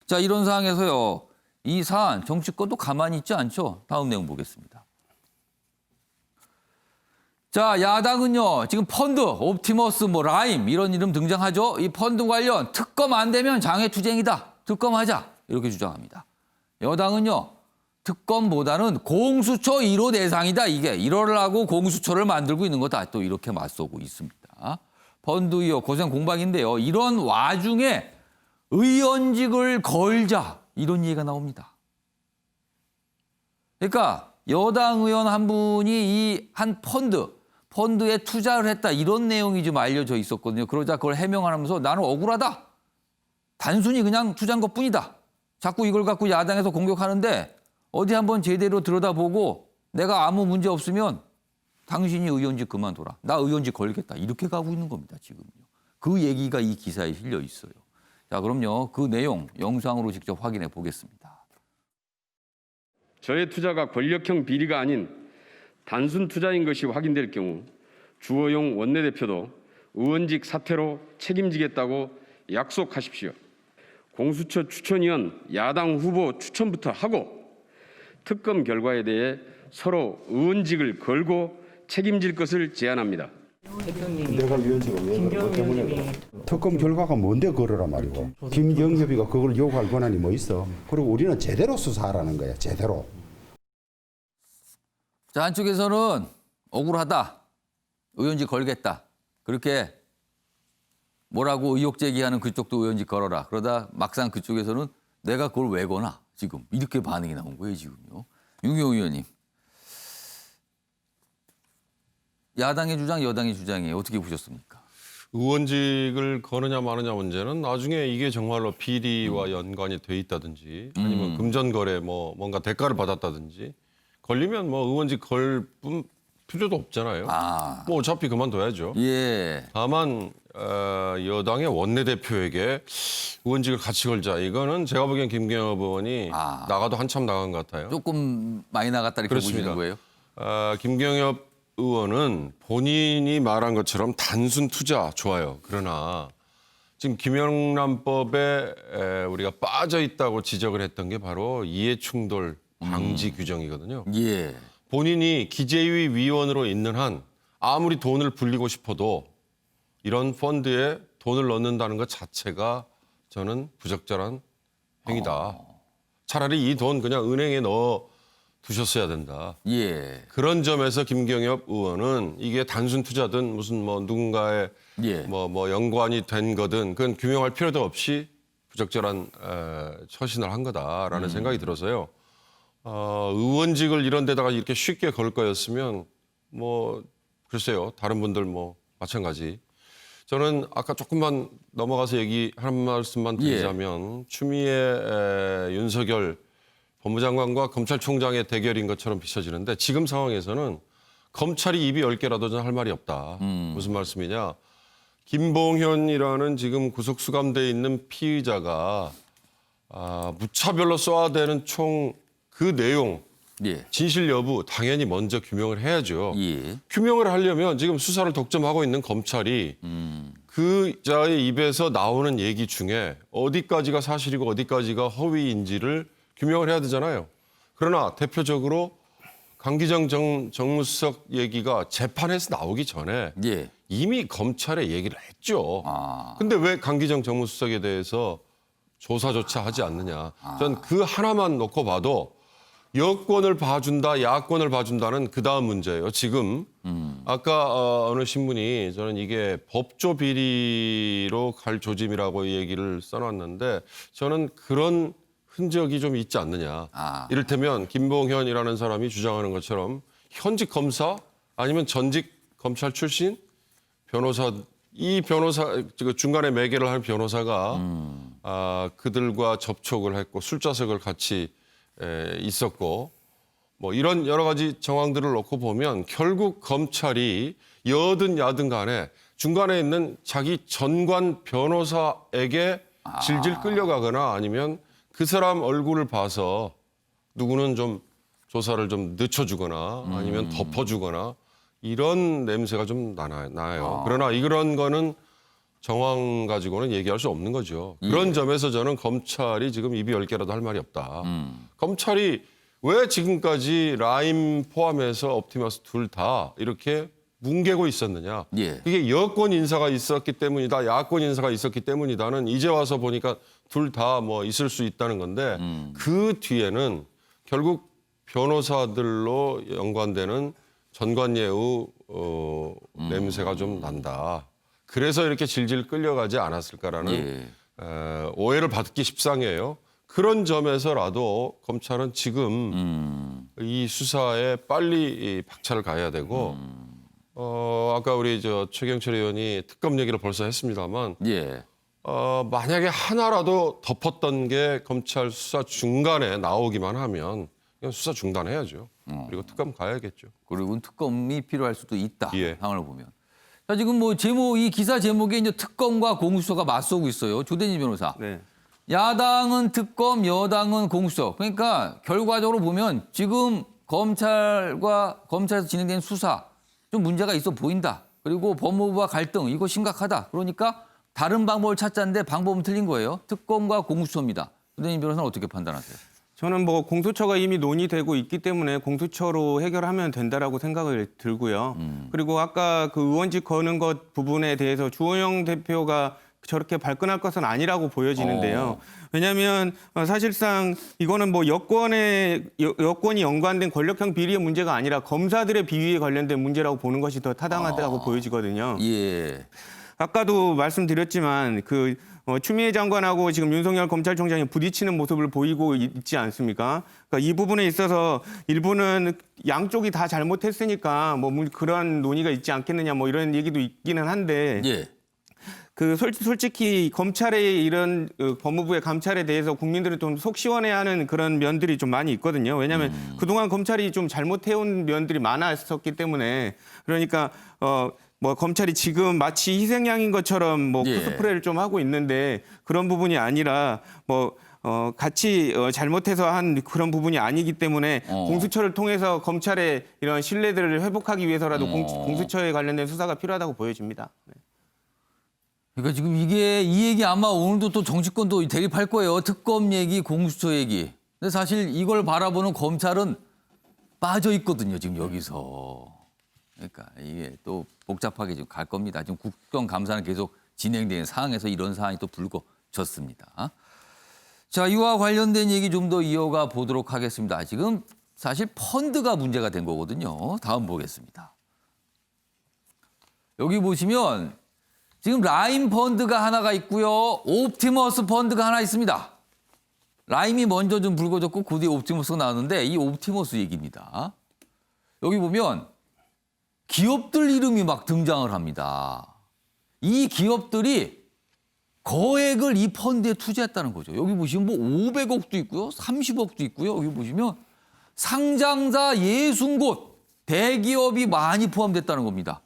자, 이런 상황에서요. 이 사안 정치권도 가만히 있지 않죠. 다음 내용 보겠습니다. 자, 야당은요. 지금 펀드, 옵티머스, 라임 이런 이름 등장하죠. 이 펀드 관련 특검 안 되면 장외투쟁이다. 특검하자. 이렇게 주장합니다. 여당은요. 특검보다는 공수처 1호 대상이다. 이게 이러려고 공수처를 만들고 있는 거다. 또 이렇게 맞서고 있습니다. 펀드 의혹 고생 공방인데요. 이런 와중에 의원직을 걸자. 이런 얘기가 나옵니다. 그러니까 여당 의원 한 분이 이 한 펀드에 투자를 했다. 이런 내용이 좀 알려져 있었거든요. 그러자 그걸 해명하면서 나는 억울하다. 단순히 그냥 투자한 것뿐이다. 자꾸 이걸 갖고 야당에서 공격하는데 어디 한번 제대로 들여다보고 내가 아무 문제 없으면 당신이 의원직 그만둬라. 나 의원직 걸겠다. 이렇게 가고 있는 겁니다. 지금요. 그 얘기가 이 기사에 실려 있어요. 자, 그럼요. 그 내용 영상으로 직접 확인해 보겠습니다. 저의 투자가 권력형 비리가 아닌 단순 투자인 것이 확인될 경우 주호영 원내대표도 의원직 사퇴로 책임지겠다고 약속하십시오. 공수처 추천위원 야당 후보 추천부터 하고 특검 결과에 대해 서로 의원직을 걸고 책임질 것을 제안합니다. 내가 위원직을 왜 그것 때문에 특검 결과가 뭔데 그러라 말이고 김경협이가 그걸 요구할 권한이 뭐 있어. 그리고 우리는 제대로 수사하라는 거야. 제대로. 자, 한쪽에서는 억울하다. 의원직 걸겠다. 그렇게 뭐라고 의혹 제기하는 그쪽도 의원직 걸어라. 그러다 막상 그쪽에서는 내가 그걸 왜 거나 지금 이렇게 반응이 나온 거예요. 지금요. 윤경호 의원님. 야당의 주장, 여당의 주장이 어떻게 보셨습니까? 의원직을 거느냐 마느냐 문제는 나중에 이게 정말로 비리와 연관이 돼 있다든지 아니면 금전거래 뭔가 대가를 받았다든지 걸리면 의원직 걸 필요도 없잖아요. 어차피 그만둬야죠. 예. 다만 여당의 원내대표에게 의원직을 같이 걸자. 이거는 제가 보기엔 김경엽 의원이 나가도 한참 나간 것 같아요. 조금 많이 나갔다 이렇게 그렇습니다. 보시는 거예요? 김경엽 의원은 본인이 말한 것처럼 단순 투자 좋아요. 그러나 지금 김영란법에 우리가 빠져 있다고 지적을 했던 게 바로 이해충돌 방지 규정이거든요. 예. 본인이 기재위 위원으로 있는 한 아무리 돈을 불리고 싶어도 이런 펀드에 돈을 넣는다는 것 자체가 저는 부적절한 행위다. 차라리 이 돈 그냥 은행에 넣어 두셨어야 된다. 예. 그런 점에서 김경엽 의원은 이게 단순 투자든 무슨 누군가의 예. 연관이 된 거든 그건 규명할 필요도 없이 부적절한 처신을 한 거다라는 생각이 들어서요. 의원직을 이런 데다가 이렇게 쉽게 걸 거였으면 글쎄요. 다른 분들 마찬가지. 저는 아까 조금만 넘어가서 한 말씀만 드리자면 추미애 윤석열 법무장관과 검찰총장의 대결인 것처럼 비춰지는데 지금 상황에서는 검찰이 입이 10개라도 할 말이 없다. 무슨 말씀이냐. 김봉현이라는 지금 구속수감돼 있는 피의자가 무차별로 쏘아야 되는 총 그 내용, 예. 진실 여부 당연히 먼저 규명을 해야죠. 예. 규명을 하려면 지금 수사를 독점하고 있는 검찰이 그 자의 입에서 나오는 얘기 중에 어디까지가 사실이고 어디까지가 허위인지를 규명을 해야 되잖아요. 그러나 대표적으로 강기정 정무수석 얘기가 재판에서 나오기 전에 예. 이미 검찰에 얘기를 했죠. 근데 왜 강기정 정무수석에 대해서 조사조차 하지 않느냐. 전 그 하나만 놓고 봐도 여권을 봐준다, 야권을 봐준다는 그 다음 문제예요. 지금 아까 어느 신문이 저는 이게 법조 비리로 갈 조짐이라고 얘기를 써놨는데 저는 그런 흔적이 좀 있지 않느냐. 이를테면 김봉현이라는 사람이 주장하는 것처럼 현직 검사 아니면 전직 검찰 출신 변호사 중간에 매개를 한 변호사가 그들과 접촉을 했고 술자석을 같이 있었고 이런 여러 가지 정황들을 놓고 보면 결국 검찰이 여든 야든 간에 중간에 있는 자기 전관 변호사에게 질질 끌려가거나 아니면 그 사람 얼굴을 봐서 누구는 좀 조사를 좀 늦춰주거나 아니면 덮어주거나 이런 냄새가 좀 나요. 그러나 이런 거는 정황 가지고는 얘기할 수 없는 거죠. 그런 점에서 저는 검찰이 지금 입이 10개라도 할 말이 없다. 검찰이 왜 지금까지 라임 포함해서 옵티머스 둘 다 이렇게 뭉개고 있었느냐. 예. 그게 여권 인사가 있었기 때문이다. 야권 인사가 있었기 때문이다는 이제 와서 보니까 둘 다 뭐 있을 수 있다는 건데 그 뒤에는 결국 변호사들로 연관되는 전관예우 냄새가 좀 난다. 그래서 이렇게 질질 끌려가지 않았을까라는 오해를 받기 십상이에요. 그런 점에서라도 검찰은 지금 이 수사에 빨리 박차를 가야 되고 아까 우리 최경철 의원이 특검 얘기를 벌써 했습니다만 예. 만약에 하나라도 덮었던 게 검찰 수사 중간에 나오기만 하면 그냥 수사 중단해야죠. 그리고 특검 가야겠죠. 그리고 특검이 필요할 수도 있다. 예. 상황을 보면. 자, 지금 뭐 이 기사 제목에 이제 특검과 공수처가 맞서고 있어요. 조대진 변호사. 네. 야당은 특검, 여당은 공수처. 그러니까 결과적으로 보면 지금 검찰에서 진행된 수사 좀 문제가 있어 보인다. 그리고 법무부와 갈등 이거 심각하다. 그러니까 다른 방법을 찾자는데 방법은 틀린 거예요. 특검과 공수처입니다. 조대진 변호사는 어떻게 판단하세요? 저는 뭐 공수처가 이미 논의되고 있기 때문에 공수처로 해결하면 된다라고 생각을 들고요. 그리고 아까 그 의원직 거는 것 부분에 대해서 주호영 대표가 저렇게 발끈할 것은 아니라고 보여지는데요. 왜냐하면 사실상 이거는 뭐 여권이 연관된 권력형 비리의 문제가 아니라 검사들의 비위에 관련된 문제라고 보는 것이 더 타당하다고 보여지거든요. 예. 아까도 말씀드렸지만 추미애 장관하고 지금 윤석열 검찰총장이 부딪히는 모습을 보이고 있지 않습니까? 그러니까 이 부분에 있어서 일부는 양쪽이 다 잘못했으니까 뭐 그런 논의가 있지 않겠느냐 뭐 이런 얘기도 있기는 한데 예. 솔직히 검찰의 이런 법무부의 감찰에 대해서 국민들은 좀 속 시원해하는 그런 면들이 좀 많이 있거든요. 왜냐하면 그동안 검찰이 좀 잘못해온 면들이 많았었기 때문에 그러니까 뭐 검찰이 지금 마치 희생양인 것처럼 뭐 예. 코스프레를 좀 하고 있는데 그런 부분이 아니라 뭐 같이 잘못해서 한 그런 부분이 아니기 때문에 공수처를 통해서 검찰의 이런 신뢰들을 회복하기 위해서라도 공수처에 관련된 수사가 필요하다고 보여집니다. 네. 그러니까 지금 이 얘기 아마 오늘도 또 정치권도 대립할 거예요. 특검 얘기, 공수처 얘기. 근데 사실 이걸 바라보는 검찰은 빠져 있거든요. 지금 여기서. 그러니까 이게 또 복잡하게 지금 갈 겁니다. 지금 국정감사는 계속 진행되는 상황에서 이런 상황이 또 불거졌습니다. 자, 이와 관련된 얘기 좀 더 이어가 보도록 하겠습니다. 지금 사실 펀드가 문제가 된 거거든요. 다음 보겠습니다. 여기 보시면 지금 라임 펀드가 하나가 있고요. 옵티머스 펀드가 하나 있습니다. 라임이 먼저 좀 불거졌고 그 뒤에 옵티머스가 나왔는데 이 옵티머스 얘기입니다. 여기 보면 기업들 이름이 막 등장을 합니다. 이 기업들이 거액을 이 펀드에 투자했다는 거죠. 여기 보시면 뭐 500억도 있고요. 30억도 있고요. 여기 보시면 상장사 60곳 대기업이 많이 포함됐다는 겁니다.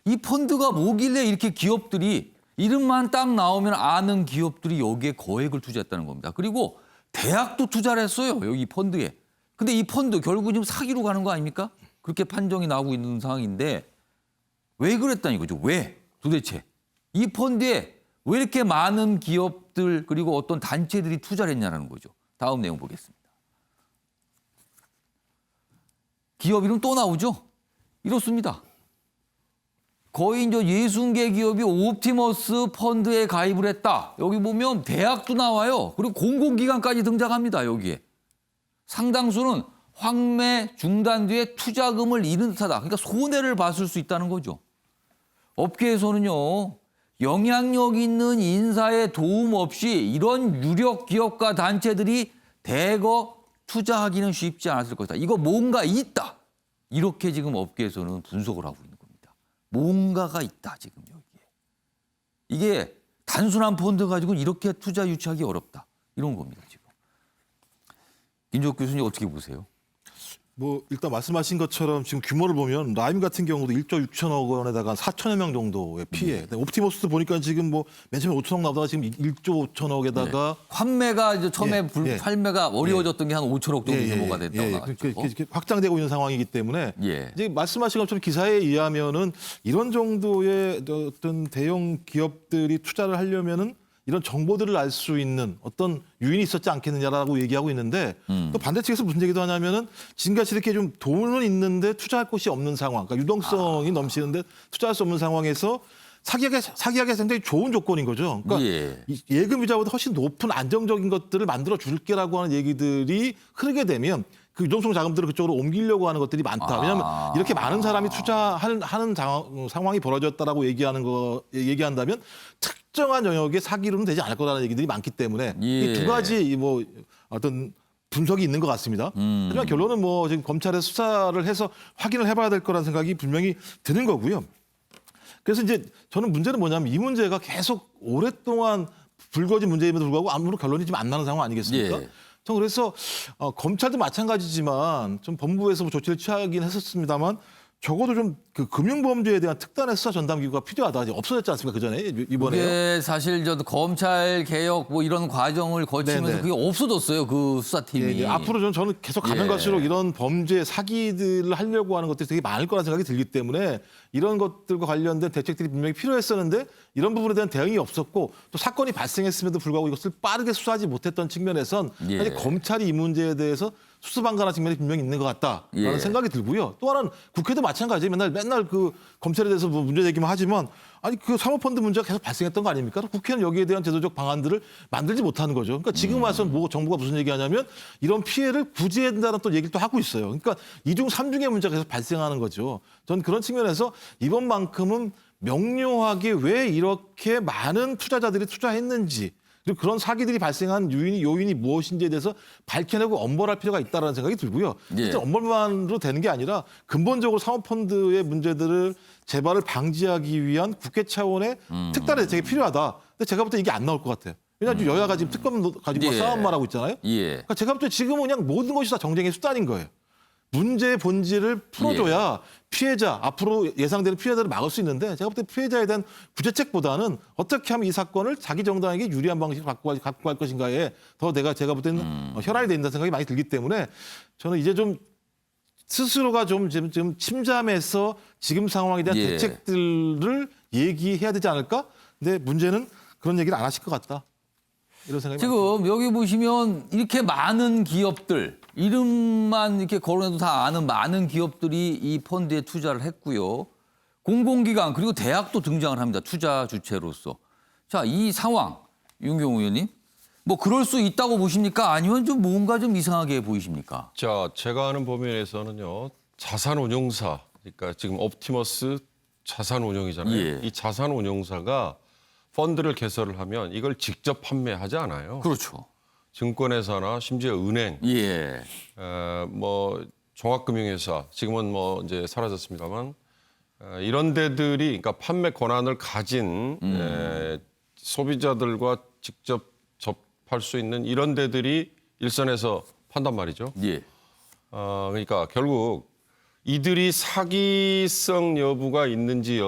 이 펀드가 뭐길래 이렇게 기업들이 이름만 딱 나오면 아는 기업들이 여기에 거액을 투자했다는 겁니다. 그리고 대학도 투자를 했어요. 여기 펀드에. 근데 이 펀드 결국 지금 사기로 가는 거 아닙니까? 그렇게 판정이 나오고 있는 상황인데 왜 그랬다는 거죠? 왜? 도대체. 이 펀드에 왜 이렇게 많은 기업들 그리고 어떤 단체들이 투자를 했냐는 거죠. 다음 내용 보겠습니다. 기업 이름 또 나오죠? 이렇습니다. 거의 이제 60개 기업이 옵티머스 펀드에 가입을 했다. 여기 보면 대학도 나와요. 그리고 공공기관까지 등장합니다. 여기에. 상당수는 황매 중단 뒤에 투자금을 잃은 듯하다. 그러니까 손해를 봤을 수 있다는 거죠. 업계에서는요. 영향력 있는 인사의 도움 없이 이런 유력 기업과 단체들이 대거 투자하기는 쉽지 않았을 것이다. 이거 뭔가 있다. 이렇게 지금 업계에서는 분석을 하고 있는 겁니다. 뭔가가 있다. 지금 여기에. 이게 단순한 펀드 가지고는 이렇게 투자 유치하기 어렵다. 이런 겁니다. 지금. 김종욱 교수님 어떻게 보세요? 뭐 일단 말씀하신 것처럼 지금 규모를 보면 라임 같은 경우도 1조 6천억 원에다가 4천여 명 정도의 피해. 근데 옵티머스도 보니까 지금 뭐 맨 처음에 5천억 나오다가 지금 1조 5천억에다가 환매가 이제 처음에 예. 판매가 어려워졌던 게 한 5천억 정도 규모가 됐다고 나왔죠. 그렇게 확장되고 있는 상황이기 때문에 예. 이제 말씀하신 것처럼 기사에 의하면은 이런 정도의 어떤 대형 기업들이 투자를 하려면은 이런 정보들을 알 수 있는 어떤 유인이 있었지 않겠느냐라고 얘기하고 있는데 또 반대측에서 무슨 얘기도 하냐면은 지금같이 이렇게 좀 돈은 있는데 투자할 곳이 없는 상황, 그러니까 유동성이 넘치는데 투자할 수 없는 상황에서 사기하기 상당히 좋은 조건인 거죠. 그러니까 예. 이 예금 이자보다 훨씬 높은 안정적인 것들을 만들어 줄게라고 하는 얘기들이 흐르게 되면 그 유동성 자금들을 그쪽으로 옮기려고 하는 것들이 많다. 왜냐하면 이렇게 많은 사람이 투자하는 상황이 벌어졌다라고 얘기한다면 특정한 영역의 사기로는 되지 않을 거라는 얘기들이 많기 때문에 예. 이 두 가지 뭐 어떤 분석이 있는 것 같습니다. 하지만 결론은 뭐 지금 검찰에서 수사를 해서 확인을 해봐야 될 거라는 생각이 분명히 드는 거고요. 그래서 이제 저는 문제는 뭐냐면 이 문제가 계속 오랫동안 불거진 문제임에도 불구하고 아무런 결론이 지금 안 나는 상황 아니겠습니까? 예. 전 그래서 검찰도 마찬가지지만 좀 법무부에서 뭐 조치를 취하긴 했었습니다만 적어도 좀 그 금융범죄에 대한 특단의 수사 전담 기구가 필요하다. 이제 없어졌지 않습니까? 그 전에 이번에요. 그게 사실 저 검찰 개혁 뭐 이런 과정을 거치면서 네네. 그게 없어졌어요. 그 수사팀이. 예, 앞으로 저는 계속 가면 예. 갈수록 이런 범죄 사기들을 하려고 하는 것들이 되게 많을 거라는 생각이 들기 때문에 이런 것들과 관련된 대책들이 분명히 필요했었는데 이런 부분에 대한 대응이 없었고 또 사건이 발생했음에도 불구하고 이것을 빠르게 수사하지 못했던 측면에선 예. 사실 검찰이 이 문제에 대해서 수수방관한 측면이 분명히 있는 것 같다라는 예. 생각이 들고요. 또 하나는 국회도 마찬가지예요. 맨날 그 검찰에 대해서 뭐 문제 제기만 하지만 아니 그 사모펀드 문제가 계속 발생했던 거 아닙니까? 국회는 여기에 대한 제도적 방안들을 만들지 못하는 거죠. 그러니까 지금 와서는 뭐 정부가 무슨 얘기하냐면 이런 피해를 구제해야 된다는 또 얘기를 또 하고 있어요. 그러니까 이중 삼중의 문제가 계속 발생하는 거죠. 전 그런 측면에서 이번만큼은 명료하게 왜 이렇게 많은 투자자들이 투자했는지 그리고 그런 사기들이 발생한 요인이 무엇인지에 대해서 밝혀내고 엄벌할 필요가 있다는 생각이 들고요. 예. 실제 엄벌만으로 되는 게 아니라 근본적으로 사모펀드의 문제들을 재발을 방지하기 위한 국회 차원의 특단의 대책이 필요하다. 근데 제가 볼 때 이게 안 나올 것 같아요. 왜냐하면 여야가 지금 특검 가지고 예. 싸움만 하고 있잖아요. 예. 그러니까 제가 볼 때 지금은 그냥 모든 것이 다 정쟁의 수단인 거예요. 문제의 본질을 풀어줘야 피해자, 앞으로 예상되는 피해자를 막을 수 있는데 제가 볼 때 피해자에 대한 구제책보다는 어떻게 하면 이 사건을 자기 정당에게 유리한 방식으로 갖고 갈 것인가에 더 제가 볼 때는 혈안이 된다는 생각이 많이 들기 때문에 저는 이제 좀 스스로가 좀 지금 침잠해서 지금 상황에 대한 예. 대책들을 얘기해야 되지 않을까? 근데 문제는 그런 얘기를 안 하실 것 같다. 이런 생각이 지금 여기 보시면 이렇게 많은 기업들 이름만 이렇게 거론해도 다 아는 많은 기업들이 이 펀드에 투자를 했고요. 공공기관 그리고 대학도 등장을 합니다. 투자 주체로서. 자, 이 상황 윤경우 의원님 뭐 그럴 수 있다고 보십니까? 아니면 좀 뭔가 좀 이상하게 보이십니까? 자, 제가 아는 범위에서는요. 자산운용사, 그러니까 지금 옵티머스 자산운용이잖아요. 예. 이 자산운용사가 펀드를 개설을 하면 이걸 직접 판매하지 않아요. 그렇죠. 증권회사나 심지어 은행, 예. 뭐 종합금융회사, 지금은 뭐 이제 사라졌습니다만 이런 데들이 그러니까 판매 권한을 가진 소비자들과 직접 접할 수 있는 이런 데들이 일선에서 판단 말이죠. 예. 그러니까 결국 이들이 사기성 여부가 있는지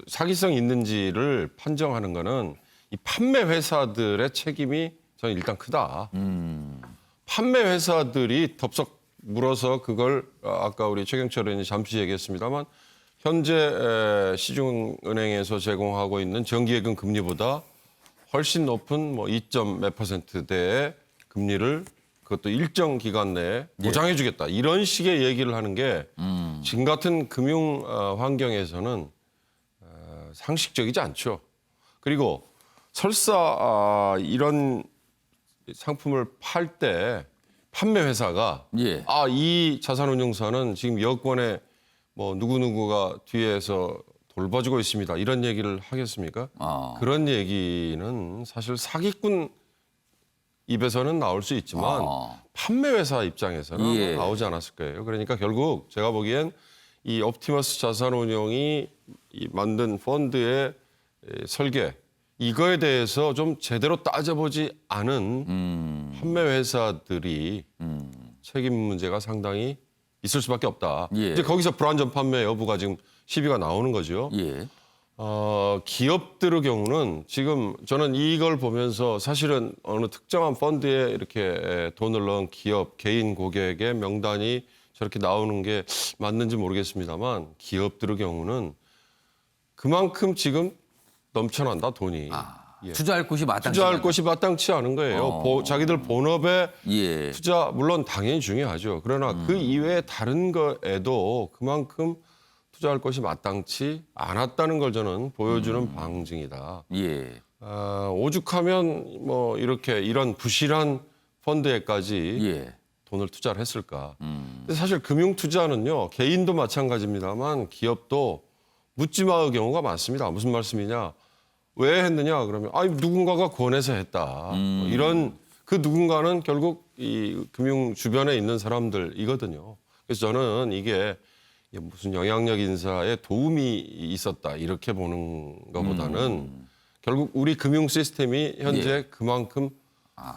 사기성 있는지를 판정하는 거는 이 판매 회사들의 책임이 저는 일단 크다. 판매 회사들이 덥석 물어서 그걸 아까 우리 최경철 의원이 잠시 얘기했습니다만 현재 시중은행에서 제공하고 있는 정기예금 금리보다 훨씬 높은 뭐 2.몇%대의 금리를 그것도 일정 기간 내에 보장해 주겠다. 이런 식의 얘기를 하는 게 지금 같은 금융 환경에서는 상식적이지 않죠. 그리고 설사 이런 상품을 팔 때 판매 회사가 예. 이 자산운용사는 지금 여권에 뭐 누구누구가 뒤에서 돌봐주고 있습니다. 이런 얘기를 하겠습니까? 그런 얘기는 사실 사기꾼 입에서는 나올 수 있지만 판매 회사 입장에서는 예. 나오지 않았을 거예요. 그러니까 결국 제가 보기엔 이 옵티머스 자산운용이 만든 펀드의 설계 이거에 대해서 좀 제대로 따져보지 않은 판매 회사들이 책임 문제가 상당히 있을 수밖에 없다. 예. 이제 거기서 불안전 판매 여부가 지금 시비가 나오는 거죠. 예. 기업들의 경우는 지금 저는 이걸 보면서 사실은 어느 특정한 펀드에 이렇게 돈을 넣은 기업, 개인 고객의 명단이 저렇게 나오는 게 맞는지 모르겠습니다만 기업들의 경우는 그만큼 지금 넘쳐난다, 돈이. 예. 투자할 곳이 마땅치 투자할 않다. 곳이 마땅치 않은 거예요. 자기들 본업에 예. 투자 물론 당연히 중요하죠. 그러나 그 이외에 다른 거에도 그만큼 투자할 것이 마땅치 않았다는 걸 저는 보여주는 방증이다. 예. 오죽하면 뭐 이렇게 이런 부실한 펀드에까지 예. 돈을 투자를 했을까. 근데 사실 금융 투자는요, 개인도 마찬가지입니다만 기업도 묻지마의 경우가 많습니다. 무슨 말씀이냐? 왜 했느냐? 그러면 누군가가 권해서 했다. 뭐 이런 그 누군가는 결국 이 금융 주변에 있는 사람들이거든요. 그래서 저는 이게 무슨 영향력 인사에 도움이 있었다 이렇게 보는 것보다는 결국 우리 금융 시스템이 현재 그만큼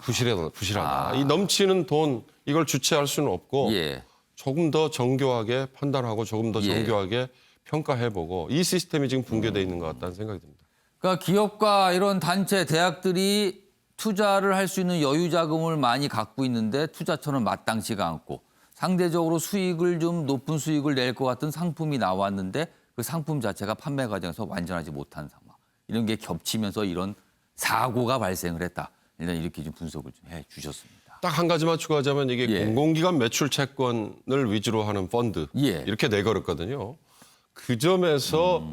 부실하다. 이 넘치는 돈 이걸 주체할 수는 없고 예. 조금 더 정교하게 판단하고 조금 더 예. 정교하게 평가해보고 이 시스템이 지금 붕괴되어 있는 것 같다는 생각이 듭니다. 그러니까 기업과 이런 단체, 대학들이 투자를 할 수 있는 여유 자금을 많이 갖고 있는데 투자처는 마땅치가 않고 상대적으로 수익을 좀 높은 수익을 낼 것 같은 상품이 나왔는데 그 상품 자체가 판매 과정에서 완전하지 못한 상황. 이런 게 겹치면서 이런 사고가 발생을 했다. 일단 이렇게 좀 분석을 좀 해 주셨습니다. 딱 한 가지만 추가하자면 이게 예. 공공기관 매출 채권을 위주로 하는 펀드 예. 이렇게 내걸었거든요. 그 점에서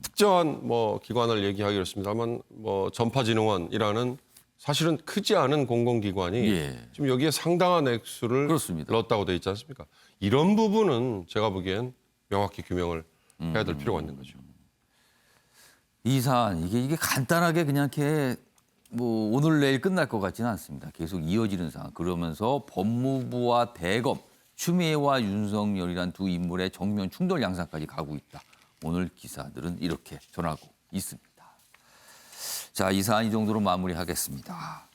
특정한 뭐 기관을 얘기하기로 했습니다만 뭐 전파진흥원이라는 사실은 크지 않은 공공기관이 예. 지금 여기에 상당한 액수를 그렇습니다. 넣었다고 돼 있지 않습니까? 이런 부분은 제가 보기엔 명확히 규명을 해야 될 필요가 있는 거죠. 이 사안 이게 간단하게 그냥 이렇게 뭐 오늘 내일 끝날 것 같지는 않습니다. 계속 이어지는 상황. 그러면서 법무부와 대검, 추미애와 윤석열이란 두 인물의 정면 충돌 양상까지 가고 있다. 오늘 기사들은 이렇게 전하고 있습니다. 자, 이 사안 이 정도로 마무리하겠습니다.